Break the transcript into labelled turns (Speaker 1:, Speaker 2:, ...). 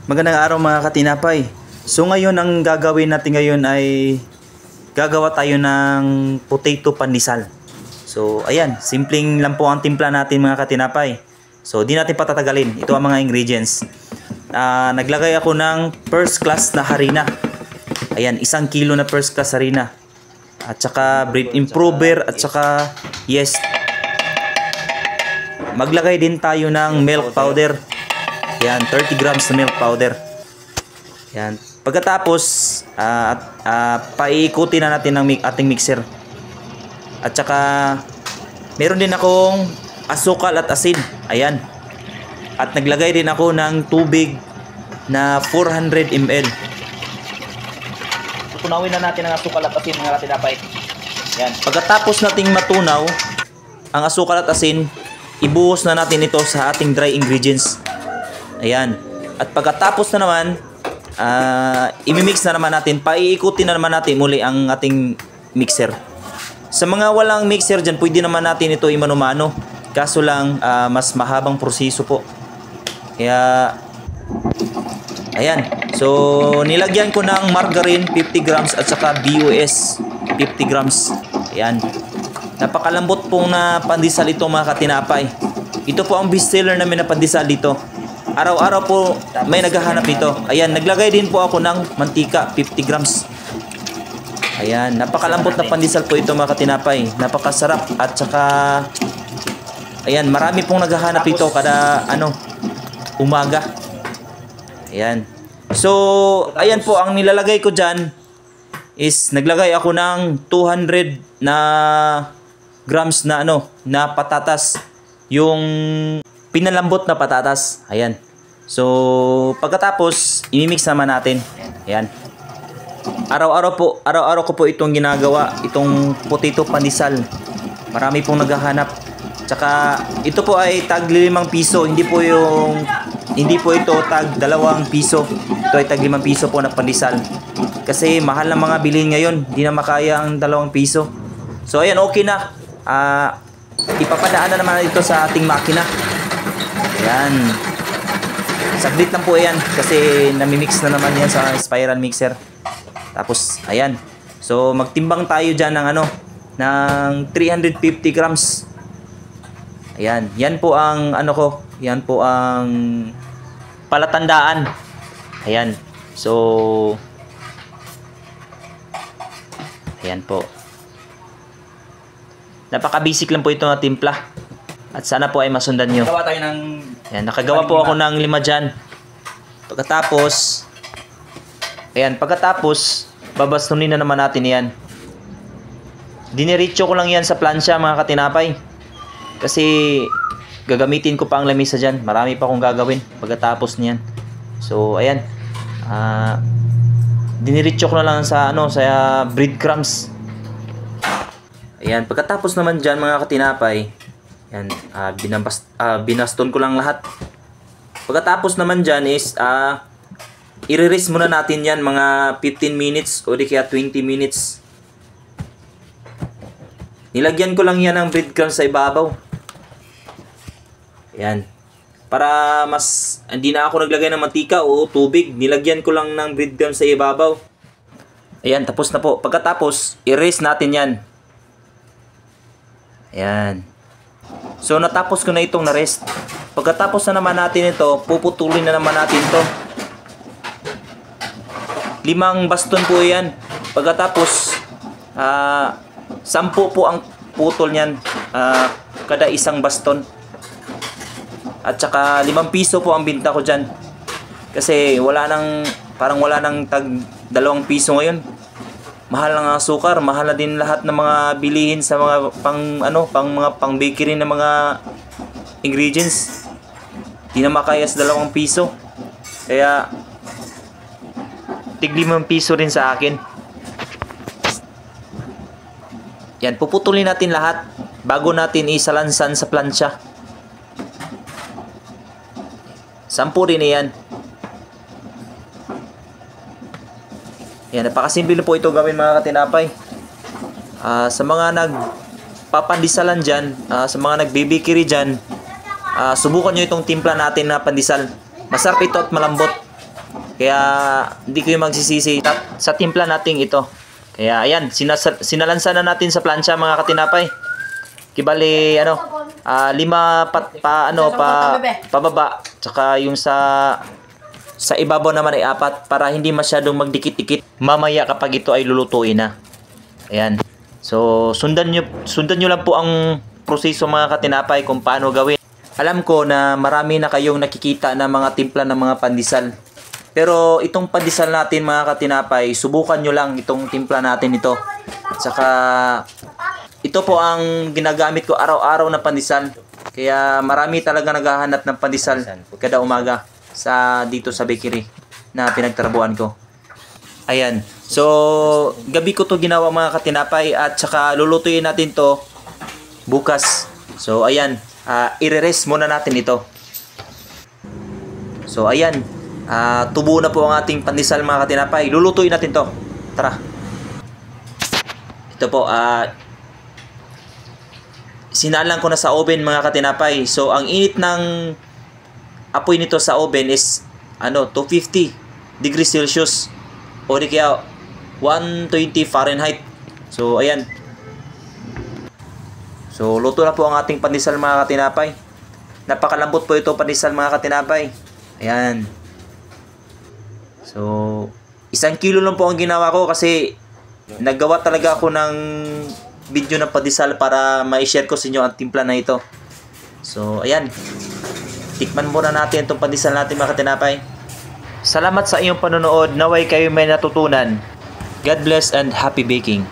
Speaker 1: Magandang araw mga katinapay. So ngayon ang gagawin natin ngayon ay gagawa tayo ng potato pandesal. So ayan, simpleng lang po ang timpla natin mga katinapay. So di natin patatagalin. Ito ang mga ingredients. Naglagay ako ng first class na harina. Ayan, 1 kilo na first class harina. At saka bread improver at saka yeast. Maglagay din tayo ng milk powder. Yan, 30 grams na milk powder. Yan. Pagkatapos, paiikutin na natin ng ating mixer. At saka, meron din akong asukal at asin. Ayan. At naglagay din ako ng tubig na 400 ml. Tutunawin na natin ang asukal at asin mga katinapay. Yan. Pagkatapos nating matunaw ang asukal at asin, ibuhos na natin ito sa ating dry ingredients. Ayan. At pagkatapos na naman, imimix na naman natin. Paiikutin na naman natin muli ang ating mixer. Sa mga walang mixer dyan, pwede naman natin ito imano-mano. Kaso lang, mas mahabang proseso po. Kaya, ayan. So, nilagyan ko ng margarine 50 grams at saka BUS 50 grams. Ayan. Napakalambot pong na pandesal ito mga katinapay. Ito po ang bestseller namin na pandesal dito. Araw-araw po may naghahanap nito. Ayan, naglagay din po ako ng mantika, 50 grams. Ayan, napakalambot na pandesal po ito mga katinapay. Napakasarap at saka ayan, marami pong naghahanap ito kada umaga. Ayan. So, ayan po ang nilalagay ko dyan is naglagay ako ng 200 na grams na na patatas. Yung pinalambot na patatas. Ayan. So, pagkatapos, imimix naman natin. Ayan. Araw-araw ko po itong ginagawa. Itong potato pandesal. Marami pong naghahanap. Tsaka, ito po ay tag 5 piso. Hindi po ito tag 2 piso. Ito ay tag 5 piso po na pandesal. Kasi mahal ng mga bilhin ngayon. Hindi na makaya ang 2 piso. So, ayan. Okay na. Ipapadaan na naman ito sa ating makina. Ayan. Saglit lang po yan kasi namimix na naman yan sa spiral mixer. Tapos, ayan. So, magtimbang tayo dyan ng ng 350 grams. Ayan. Yan po ang yan po ang palatandaan. Ayan. So, ayan po. Napaka-basic lang po ito na timpla. At sana po ay masundan nyo. Nagawa tayo ng... Ayan, nakagawa po ako ng 5 dyan. Pagkatapos, babastunin na naman natin yan. Diniritso ko lang yan sa plansya mga katinapay. Kasi gagamitin ko pa ang lamisa dyan. Marami pa akong gagawin pagkatapos niyan. So, ayan. Diniritso ko na lang sa sa breadcrumbs. Ayan, pagkatapos naman dyan mga katinapay, yan, binaston ko lang lahat. Pagkatapos naman dyan is, i-release muna natin yan mga 15 minutes o di kaya 20 minutes. Nilagyan ko lang yan ng breadcrumbs sa ibabaw. Ayan. Para mas, hindi na ako naglagay ng mantika o tubig. Nilagyan ko lang ng breadcrumbs sa ibabaw. Ayan, tapos na po. Pagkatapos, i-release natin yan. Ayan. So, natapos ko na itong na-rest. Pagkatapos na naman natin ito, puputulin na naman natin ito. 5 baston po yan. Pagkatapos, 10 po ang putol niyan. Kada 1 baston. At saka 5 piso po ang binta ko dyan. Kasi parang wala nang tag 2 piso ngayon. Mahal ng sukar, mahal na din lahat ng mga bilihin sa mga pang bakery na mga ingredients. Di na makaya sa 2 piso. Kaya tig 5 piso rin sa akin. Yan, puputulin natin lahat bago natin isalansan sa plansya. 10 rin yan. Yan, napakasimple na po ito gawin mga katinapay. Sa mga nagpapandisalan dyan, sa mga nagbibikiri dyan, subukan nyo itong timpla natin na pandesal. Masarap ito at malambot. Kaya hindi kayo magsisisi sa timpla nating ito. Kaya ayan, sinalansa na natin sa plancha mga katinapay. Kibali ano, 5 pababa. Tsaka yung sa ibabaw naman ay 4 para hindi masyadong magdikit-dikit mamaya kapag ito ay lulutuin na. Ayan. So sundan nyo lang po ang proseso mga katinapay kung paano gawin. Alam ko na marami na kayong nakikita na mga timpla ng mga pandesal. Pero itong pandesal natin mga katinapay, subukan nyo lang itong timpla natin ito. At saka ito po ang ginagamit ko araw-araw na pandesal. Kaya marami talaga naghahanap ng pandesal kada umaga dito sa bakery na pinagtrabuhan ko. Ayan. So gabi ko to ginawa mga katinapay at saka lulutuin natin to bukas. So ayan, i-rest muna natin ito. So ayan. Tubo na po ang ating pandesal mga katinapay. Lulutuin natin to. Tara. Ito po, sinalang ko na sa oven mga katinapay. So ang init ng apoy nito sa oven is 250 degrees Celsius o di kaya 120 Fahrenheit. So ayan. So luto na po ang ating pandesal mga katinapay. Napakalambot po ito pandesal mga katinapay. Ayan. So 1 kilo lang po ang ginawa ko kasi naggawa talaga ako ng video ng pandesal para ma-share ko sa inyo ang timpla na ito. So ayan. Tikman muna natin itong pandesal natin mga katinapay. Salamat sa iyong panonood. Naway kayo may natutunan. God bless and happy baking.